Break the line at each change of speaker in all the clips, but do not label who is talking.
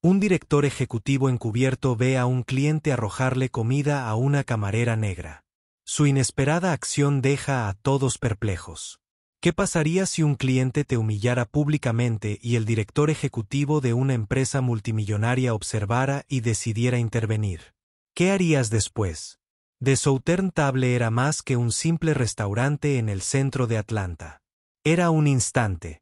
Un director ejecutivo encubierto ve a un cliente arrojarle comida a una camarera negra. Su inesperada acción deja a todos perplejos. ¿Qué pasaría si un cliente te humillara públicamente y el director ejecutivo de una empresa multimillonaria observara y decidiera intervenir? ¿Qué harías después? The Southern Table era más que un simple restaurante en el centro de Atlanta. Era un instante.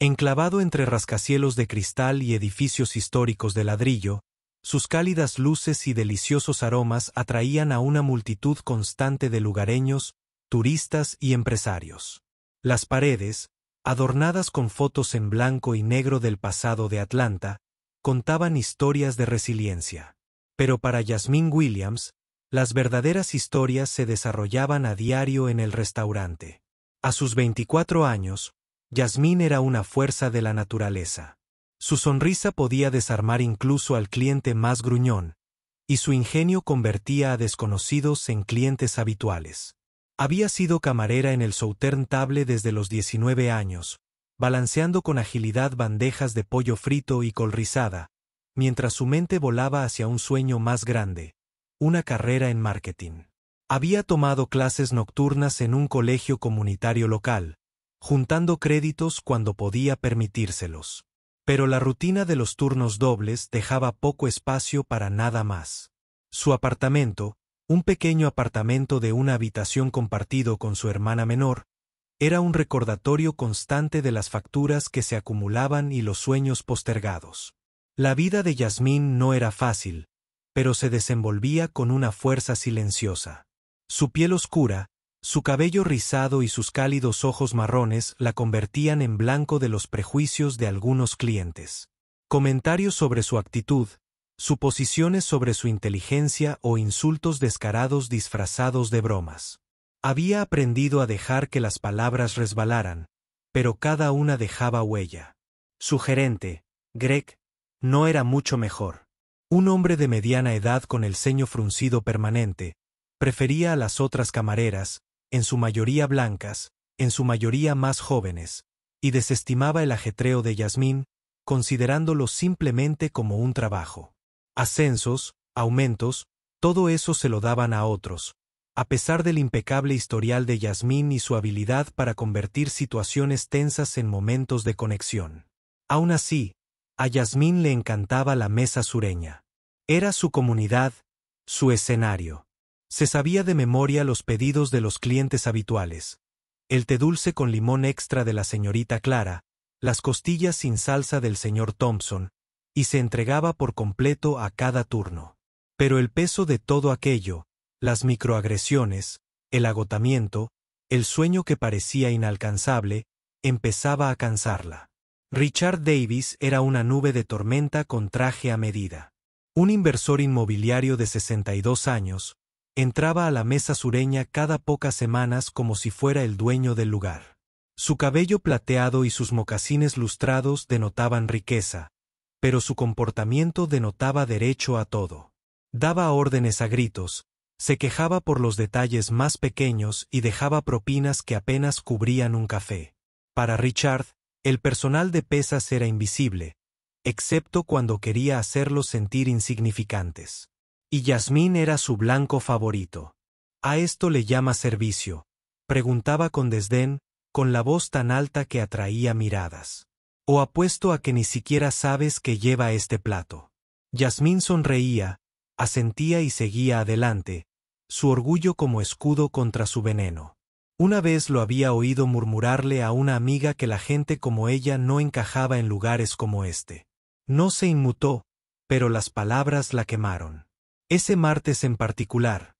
Enclavado entre rascacielos de cristal y edificios históricos de ladrillo, sus cálidas luces y deliciosos aromas atraían a una multitud constante de lugareños, turistas y empresarios. Las paredes, adornadas con fotos en blanco y negro del pasado de Atlanta, contaban historias de resiliencia. Pero para Jasmine Williams, las verdaderas historias se desarrollaban a diario en el restaurante. A sus 24 años, Jasmine era una fuerza de la naturaleza. Su sonrisa podía desarmar incluso al cliente más gruñón, y su ingenio convertía a desconocidos en clientes habituales. Había sido camarera en el Southern Table desde los 19 años, balanceando con agilidad bandejas de pollo frito y col rizada, mientras su mente volaba hacia un sueño más grande, una carrera en marketing. Había tomado clases nocturnas en un colegio comunitario local, juntando créditos cuando podía permitírselos. Pero la rutina de los turnos dobles dejaba poco espacio para nada más. Su apartamento, un pequeño apartamento de una habitación compartido con su hermana menor, era un recordatorio constante de las facturas que se acumulaban y los sueños postergados. La vida de Jasmine no era fácil, pero se desenvolvía con una fuerza silenciosa. Su piel oscura, su cabello rizado y sus cálidos ojos marrones la convertían en blanco de los prejuicios de algunos clientes. Comentarios sobre su actitud, suposiciones sobre su inteligencia o insultos descarados disfrazados de bromas. Había aprendido a dejar que las palabras resbalaran, pero cada una dejaba huella. Su gerente, Greg, no era mucho mejor. Un hombre de mediana edad con el ceño fruncido permanente, prefería a las otras camareras, en su mayoría blancas, en su mayoría más jóvenes, y desestimaba el ajetreo de Jasmine, considerándolo simplemente como un trabajo. Ascensos, aumentos, todo eso se lo daban a otros, a pesar del impecable historial de Jasmine y su habilidad para convertir situaciones tensas en momentos de conexión. Aún así, a Jasmine le encantaba la mesa sureña. Era su comunidad, su escenario. Se sabía de memoria los pedidos de los clientes habituales: el té dulce con limón extra de la señorita Clara, las costillas sin salsa del señor Thompson, y se entregaba por completo a cada turno. Pero el peso de todo aquello, las microagresiones, el agotamiento, el sueño que parecía inalcanzable, empezaba a cansarla. Richard Davis era una nube de tormenta con traje a medida. Un inversor inmobiliario de 62 años, entraba a la mesa sureña cada pocas semanas como si fuera el dueño del lugar. Su cabello plateado y sus mocasines lustrados denotaban riqueza, pero su comportamiento denotaba derecho a todo. Daba órdenes a gritos, se quejaba por los detalles más pequeños y dejaba propinas que apenas cubrían un café. Para Richard, el personal de pesas era invisible, excepto cuando quería hacerlos sentir insignificantes. Y Jasmine era su blanco favorito. ¿A esto le llama servicio?, preguntaba con desdén, con la voz tan alta que atraía miradas. ¿O apuesto a que ni siquiera sabes que lleva este plato? Jasmine sonreía, asentía y seguía adelante, su orgullo como escudo contra su veneno. Una vez lo había oído murmurarle a una amiga que la gente como ella no encajaba en lugares como este. No se inmutó, pero las palabras la quemaron. Ese martes en particular,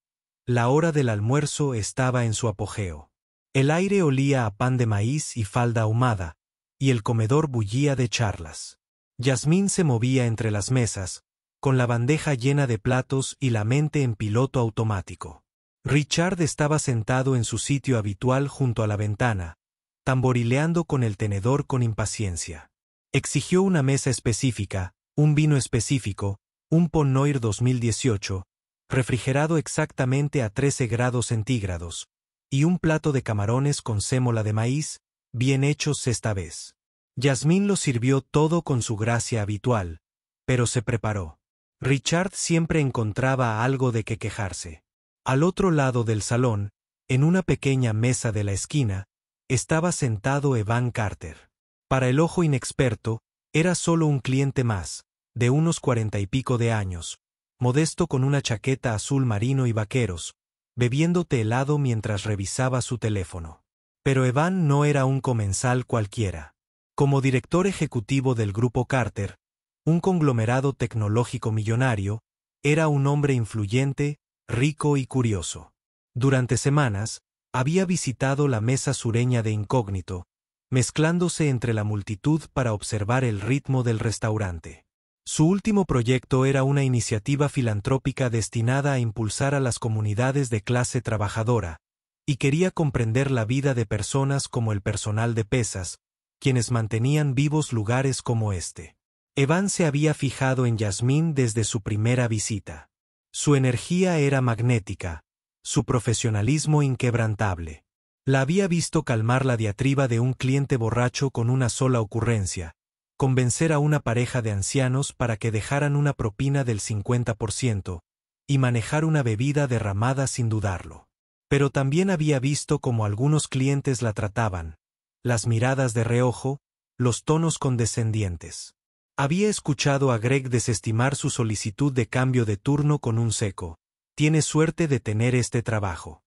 la hora del almuerzo estaba en su apogeo. El aire olía a pan de maíz y falda ahumada, y el comedor bullía de charlas. Jasmine se movía entre las mesas, con la bandeja llena de platos y la mente en piloto automático. Richard estaba sentado en su sitio habitual junto a la ventana, tamborileando con el tenedor con impaciencia. Exigió una mesa específica, un vino específico, un Pinot Noir 2018, refrigerado exactamente a 13 grados centígrados, y un plato de camarones con sémola de maíz, bien hechos esta vez. Jasmine lo sirvió todo con su gracia habitual, pero se preparó. Richard siempre encontraba algo de qué quejarse. Al otro lado del salón, en una pequeña mesa de la esquina, estaba sentado Evan Carter. Para el ojo inexperto, era solo un cliente más, de unos 40 y pico de años, modesto con una chaqueta azul marino y vaqueros, bebiendo té helado mientras revisaba su teléfono. Pero Evan no era un comensal cualquiera. Como director ejecutivo del Grupo Carter, un conglomerado tecnológico millonario, era un hombre influyente, rico y curioso. Durante semanas, había visitado la mesa sureña de incógnito, mezclándose entre la multitud para observar el ritmo del restaurante. Su último proyecto era una iniciativa filantrópica destinada a impulsar a las comunidades de clase trabajadora, y quería comprender la vida de personas como el personal de pesas, quienes mantenían vivos lugares como este. Evan se había fijado en Yasmín desde su primera visita. Su energía era magnética, su profesionalismo inquebrantable. La había visto calmar la diatriba de un cliente borracho con una sola ocurrencia: convencer a una pareja de ancianos para que dejaran una propina del 50%, y manejar una bebida derramada sin dudarlo. Pero también había visto cómo algunos clientes la trataban: las miradas de reojo, los tonos condescendientes. Había escuchado a Greg desestimar su solicitud de cambio de turno con un seco: «Tiene suerte de tener este trabajo».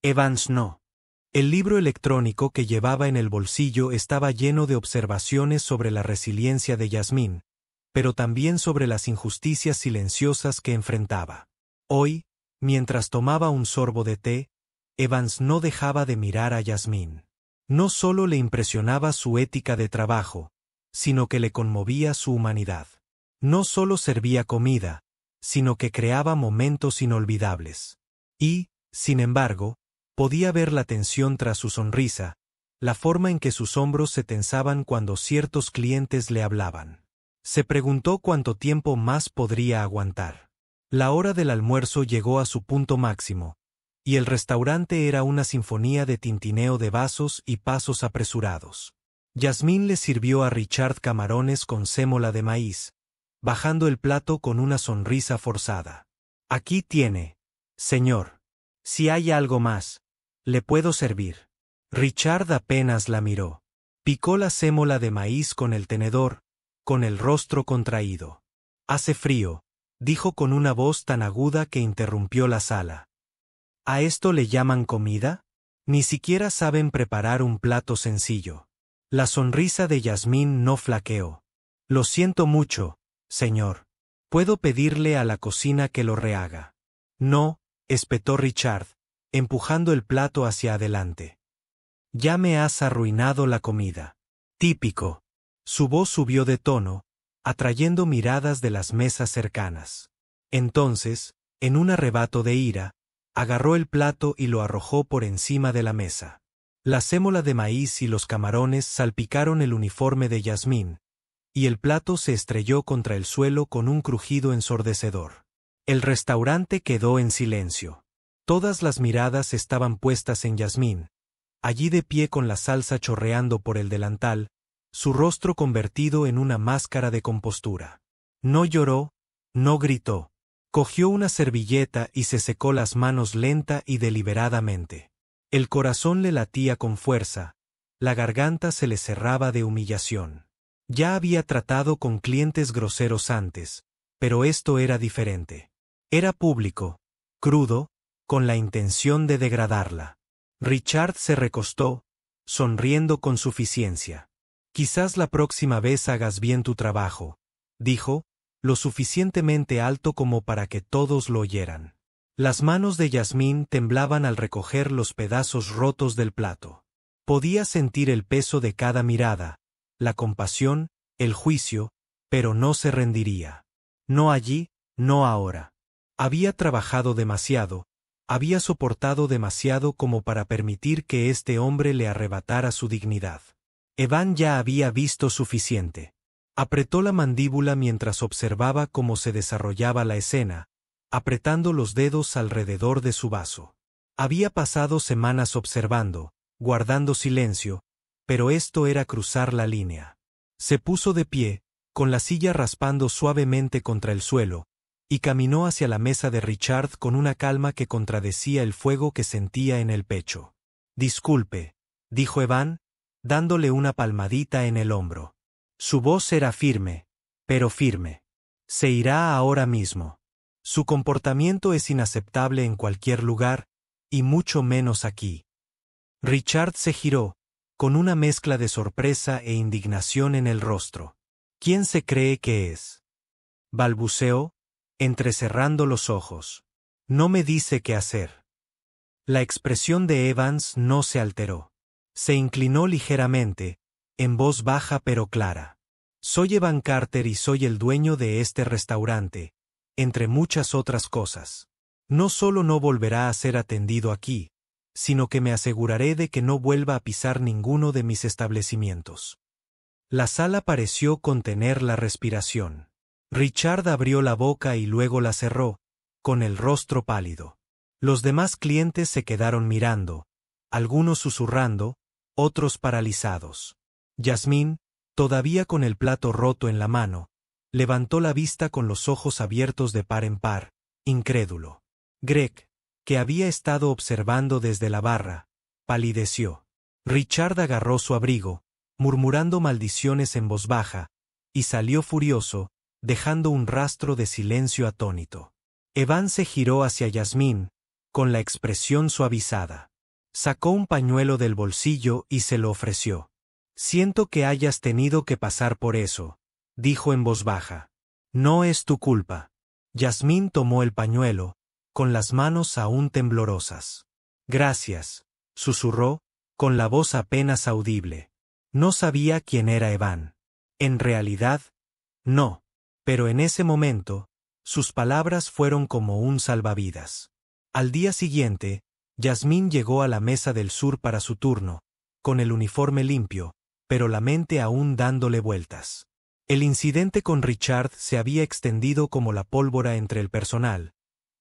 Evans no. El libro electrónico que llevaba en el bolsillo estaba lleno de observaciones sobre la resiliencia de Yasmín, pero también sobre las injusticias silenciosas que enfrentaba. Hoy, mientras tomaba un sorbo de té, Evans no dejaba de mirar a Yasmín. No solo le impresionaba su ética de trabajo, sino que le conmovía su humanidad. No solo servía comida, sino que creaba momentos inolvidables. Y, sin embargo, podía ver la tensión tras su sonrisa, la forma en que sus hombros se tensaban cuando ciertos clientes le hablaban. Se preguntó cuánto tiempo más podría aguantar. La hora del almuerzo llegó a su punto máximo, y el restaurante era una sinfonía de tintineo de vasos y pasos apresurados. Yasmín le sirvió a Richard camarones con sémola de maíz, bajando el plato con una sonrisa forzada. «Aquí tiene, señor. Si hay algo más, le puedo servir». Richard apenas la miró. Picó la sémola de maíz con el tenedor, con el rostro contraído. «Hace frío», dijo con una voz tan aguda que interrumpió la sala. «¿A esto le llaman comida? Ni siquiera saben preparar un plato sencillo». La sonrisa de Yasmín no flaqueó. «Lo siento mucho, señor. ¿Puedo pedirle a la cocina que lo rehaga?» «No», espetó Richard, empujando el plato hacia adelante. «Ya me has arruinado la comida». «Típico». Su voz subió de tono, atrayendo miradas de las mesas cercanas. Entonces, en un arrebato de ira, agarró el plato y lo arrojó por encima de la mesa. La sémola de maíz y los camarones salpicaron el uniforme de Yasmín, y el plato se estrelló contra el suelo con un crujido ensordecedor. El restaurante quedó en silencio. Todas las miradas estaban puestas en Yasmín, allí de pie con la salsa chorreando por el delantal, su rostro convertido en una máscara de compostura. No lloró, no gritó. Cogió una servilleta y se secó las manos lenta y deliberadamente. El corazón le latía con fuerza, la garganta se le cerraba de humillación. Ya había tratado con clientes groseros antes, pero esto era diferente. Era público, crudo, con la intención de degradarla. Richard se recostó, sonriendo con suficiencia. «Quizás la próxima vez hagas bien tu trabajo», dijo, lo suficientemente alto como para que todos lo oyeran. Las manos de Yasmín temblaban al recoger los pedazos rotos del plato. Podía sentir el peso de cada mirada, la compasión, el juicio, pero no se rendiría. No allí, no ahora. Había trabajado demasiado, había soportado demasiado como para permitir que este hombre le arrebatara su dignidad. Evan ya había visto suficiente. Apretó la mandíbula mientras observaba cómo se desarrollaba la escena, apretando los dedos alrededor de su vaso. Había pasado semanas observando, guardando silencio, pero esto era cruzar la línea. Se puso de pie, con la silla raspando suavemente contra el suelo, y caminó hacia la mesa de Richard con una calma que contradecía el fuego que sentía en el pecho. «Disculpe», dijo Evan, dándole una palmadita en el hombro. Su voz era firme, pero firme. «Se irá ahora mismo. Su comportamiento es inaceptable en cualquier lugar, y mucho menos aquí». Richard se giró, con una mezcla de sorpresa e indignación en el rostro. «¿Quién se cree que es?», balbuceó, entrecerrando los ojos. «No me dice qué hacer». La expresión de Evans no se alteró. Se inclinó ligeramente, en voz baja pero clara. «Soy Evan Carter y soy el dueño de este restaurante, entre muchas otras cosas. No solo no volverá a ser atendido aquí, sino que me aseguraré de que no vuelva a pisar ninguno de mis establecimientos». La sala pareció contener la respiración. Richard abrió la boca y luego la cerró, con el rostro pálido. Los demás clientes se quedaron mirando, algunos susurrando, otros paralizados. Yasmín, todavía con el plato roto en la mano, levantó la vista con los ojos abiertos de par en par, incrédulo. Greg, que había estado observando desde la barra, palideció. Richard agarró su abrigo, murmurando maldiciones en voz baja, y salió furioso, dejando un rastro de silencio atónito. Evan se giró hacia Yasmín, con la expresión suavizada. Sacó un pañuelo del bolsillo y se lo ofreció. «Siento que hayas tenido que pasar por eso», dijo en voz baja. «No es tu culpa». Yasmín tomó el pañuelo, con las manos aún temblorosas. «Gracias», susurró, con la voz apenas audible. No sabía quién era Evan. En realidad, no. Pero en ese momento, sus palabras fueron como un salvavidas. Al día siguiente, Yasmín llegó a la mesa del sur para su turno, con el uniforme limpio, pero la mente aún dándole vueltas. El incidente con Richard se había extendido como la pólvora entre el personal,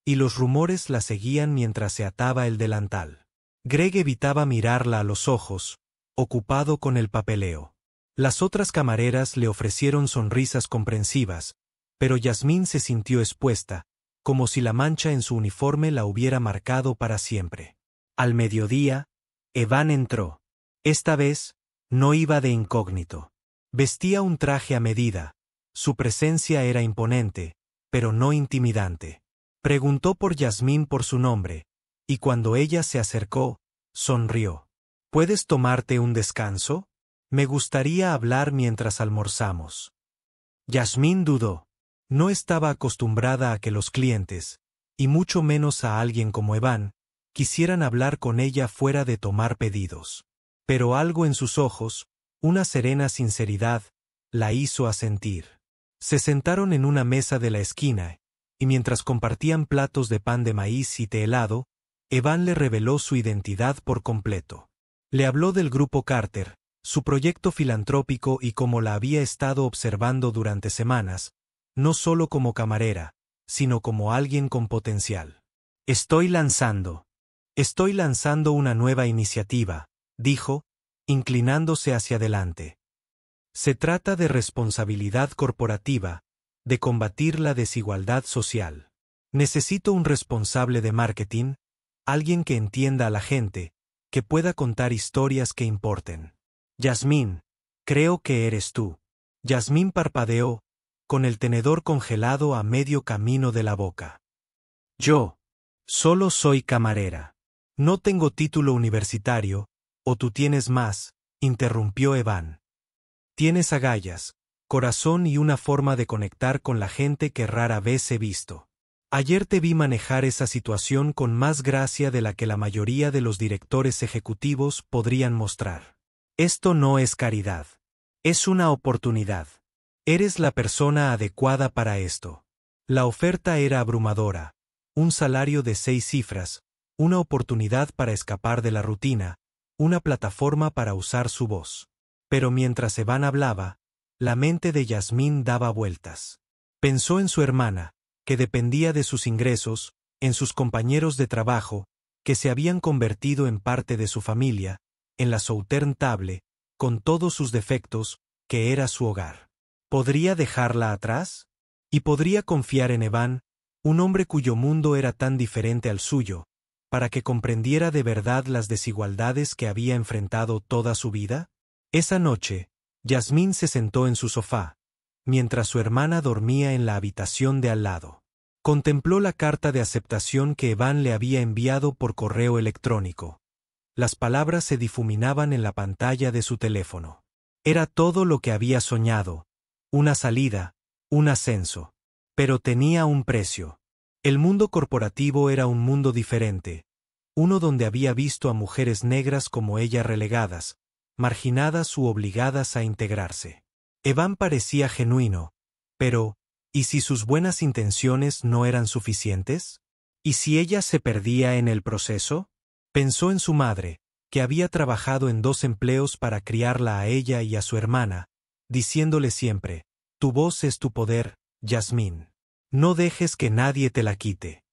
y los rumores la seguían mientras se ataba el delantal. Greg evitaba mirarla a los ojos, ocupado con el papeleo. Las otras camareras le ofrecieron sonrisas comprensivas, pero Yasmín se sintió expuesta, como si la mancha en su uniforme la hubiera marcado para siempre. Al mediodía, Evan entró. Esta vez, no iba de incógnito. Vestía un traje a medida. Su presencia era imponente, pero no intimidante. Preguntó por Yasmín por su nombre, y cuando ella se acercó, sonrió. «¿Puedes tomarte un descanso? Me gustaría hablar mientras almorzamos». Yasmín dudó. No estaba acostumbrada a que los clientes, y mucho menos a alguien como Evan, quisieran hablar con ella fuera de tomar pedidos. Pero algo en sus ojos, una serena sinceridad, la hizo asentir. Se sentaron en una mesa de la esquina, y mientras compartían platos de pan de maíz y té helado, Evan le reveló su identidad por completo. Le habló del Grupo Carter, su proyecto filantrópico y cómo la había estado observando durante semanas, no solo como camarera, sino como alguien con potencial. Estoy lanzando una nueva iniciativa», dijo, inclinándose hacia adelante. «Se trata de responsabilidad corporativa, de combatir la desigualdad social. Necesito un responsable de marketing, alguien que entienda a la gente, que pueda contar historias que importen. Yasmín, creo que eres tú». Yasmín parpadeó, con el tenedor congelado a medio camino de la boca. «Yo. Solo soy camarera. No tengo título universitario, o tú tienes más», interrumpió Evan. «Tienes agallas, corazón y una forma de conectar con la gente que rara vez he visto. Ayer te vi manejar esa situación con más gracia de la que la mayoría de los directores ejecutivos podrían mostrar. Esto no es caridad. Es una oportunidad. Eres la persona adecuada para esto». La oferta era abrumadora. Un salario de 6 cifras, una oportunidad para escapar de la rutina, una plataforma para usar su voz. Pero mientras Evan hablaba, la mente de Yasmín daba vueltas. Pensó en su hermana, que dependía de sus ingresos, en sus compañeros de trabajo, que se habían convertido en parte de su familia, en la Southern Table, con todos sus defectos, que era su hogar. ¿Podría dejarla atrás? ¿Y podría confiar en Evan, un hombre cuyo mundo era tan diferente al suyo, para que comprendiera de verdad las desigualdades que había enfrentado toda su vida? Esa noche, Yasmín se sentó en su sofá, mientras su hermana dormía en la habitación de al lado. Contempló la carta de aceptación que Evan le había enviado por correo electrónico. Las palabras se difuminaban en la pantalla de su teléfono. Era todo lo que había soñado, una salida, un ascenso. Pero tenía un precio. El mundo corporativo era un mundo diferente, uno donde había visto a mujeres negras como ella relegadas, marginadas u obligadas a integrarse. Evan parecía genuino, pero, ¿y si sus buenas intenciones no eran suficientes? ¿Y si ella se perdía en el proceso? Pensó en su madre, que había trabajado en 2 empleos para criarla a ella y a su hermana, diciéndole siempre, «Tu voz es tu poder, Yasmín. No dejes que nadie te la quite».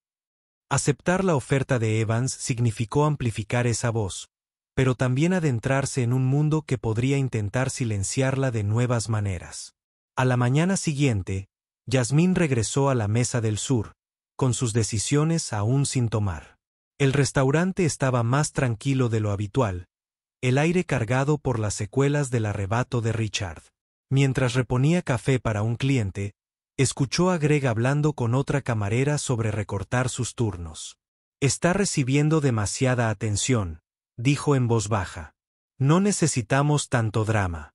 Aceptar la oferta de Evans significó amplificar esa voz, pero también adentrarse en un mundo que podría intentar silenciarla de nuevas maneras. A la mañana siguiente, Yasmín regresó a la mesa del sur, con sus decisiones aún sin tomar. El restaurante estaba más tranquilo de lo habitual, el aire cargado por las secuelas del arrebato de Richard. Mientras reponía café para un cliente, escuchó a Greg hablando con otra camarera sobre recortar sus turnos. «Está recibiendo demasiada atención», dijo en voz baja. «No necesitamos tanto drama».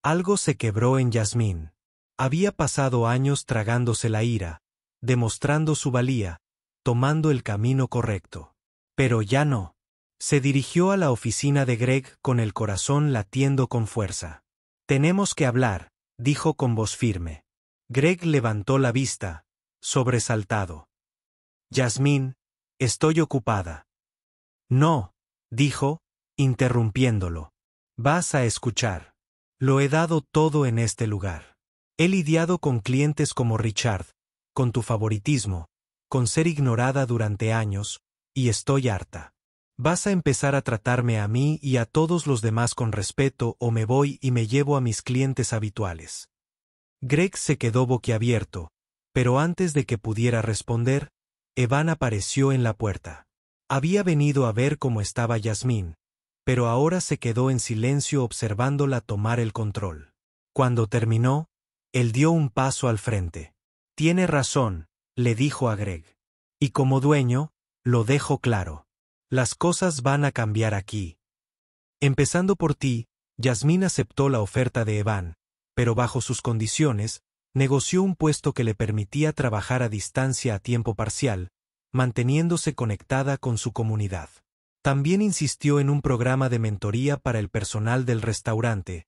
Algo se quebró en Yasmín. Había pasado años tragándose la ira, demostrando su valía, tomando el camino correcto. Pero ya no. Se dirigió a la oficina de Greg con el corazón latiendo con fuerza. «Tenemos que hablar», dijo con voz firme. Greg levantó la vista, sobresaltado. «Yasmín, estoy ocupada». «No», dijo, interrumpiéndolo. «Vas a escuchar. Lo he dado todo en este lugar. He lidiado con clientes como Richard, con tu favoritismo, con ser ignorada durante años, y estoy harta. Vas a empezar a tratarme a mí y a todos los demás con respeto o me voy y me llevo a mis clientes habituales». Greg se quedó boquiabierto, pero antes de que pudiera responder, Evan apareció en la puerta. Había venido a ver cómo estaba Yasmín, pero ahora se quedó en silencio observándola tomar el control. Cuando terminó, él dio un paso al frente. «Tiene razón», le dijo a Greg. «Y como dueño, lo dejo claro. Las cosas van a cambiar aquí. Empezando por ti». Yasmín aceptó la oferta de Evan, pero bajo sus condiciones, negoció un puesto que le permitía trabajar a distancia a tiempo parcial, manteniéndose conectada con su comunidad. También insistió en un programa de mentoría para el personal del restaurante,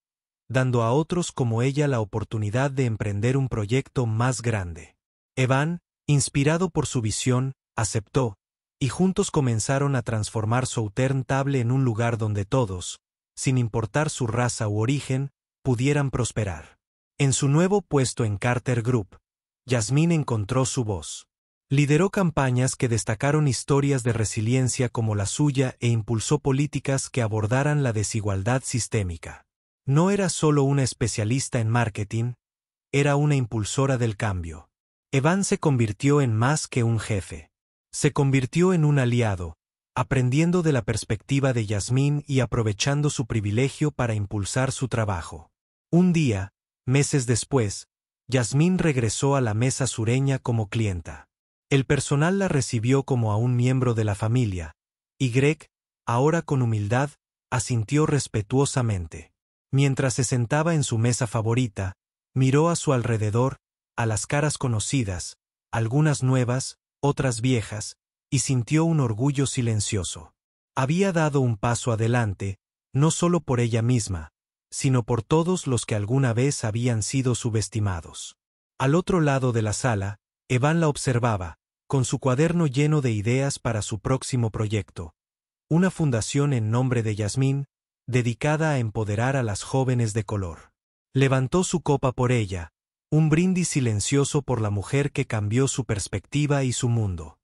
dando a otros como ella la oportunidad de emprender un proyecto más grande. Evan, inspirado por su visión, aceptó, y juntos comenzaron a transformar Southern Table en un lugar donde todos, sin importar su raza u origen, pudieran prosperar. En su nuevo puesto en Carter Group, Yasmín encontró su voz. Lideró campañas que destacaron historias de resiliencia como la suya e impulsó políticas que abordaran la desigualdad sistémica. No era solo una especialista en marketing, era una impulsora del cambio. Evan se convirtió en más que un jefe. Se convirtió en un aliado, aprendiendo de la perspectiva de Yasmín y aprovechando su privilegio para impulsar su trabajo. Un día, meses después, Yasmín regresó a la mesa sureña como clienta. El personal la recibió como a un miembro de la familia, y Greg, ahora con humildad, asintió respetuosamente. Mientras se sentaba en su mesa favorita, miró a su alrededor, a las caras conocidas, algunas nuevas, otras viejas, y sintió un orgullo silencioso. Había dado un paso adelante, no solo por ella misma, sino por todos los que alguna vez habían sido subestimados. Al otro lado de la sala, Evan la observaba, con su cuaderno lleno de ideas para su próximo proyecto, una fundación en nombre de Yasmín, dedicada a empoderar a las jóvenes de color. Levantó su copa por ella, un brindis silencioso por la mujer que cambió su perspectiva y su mundo.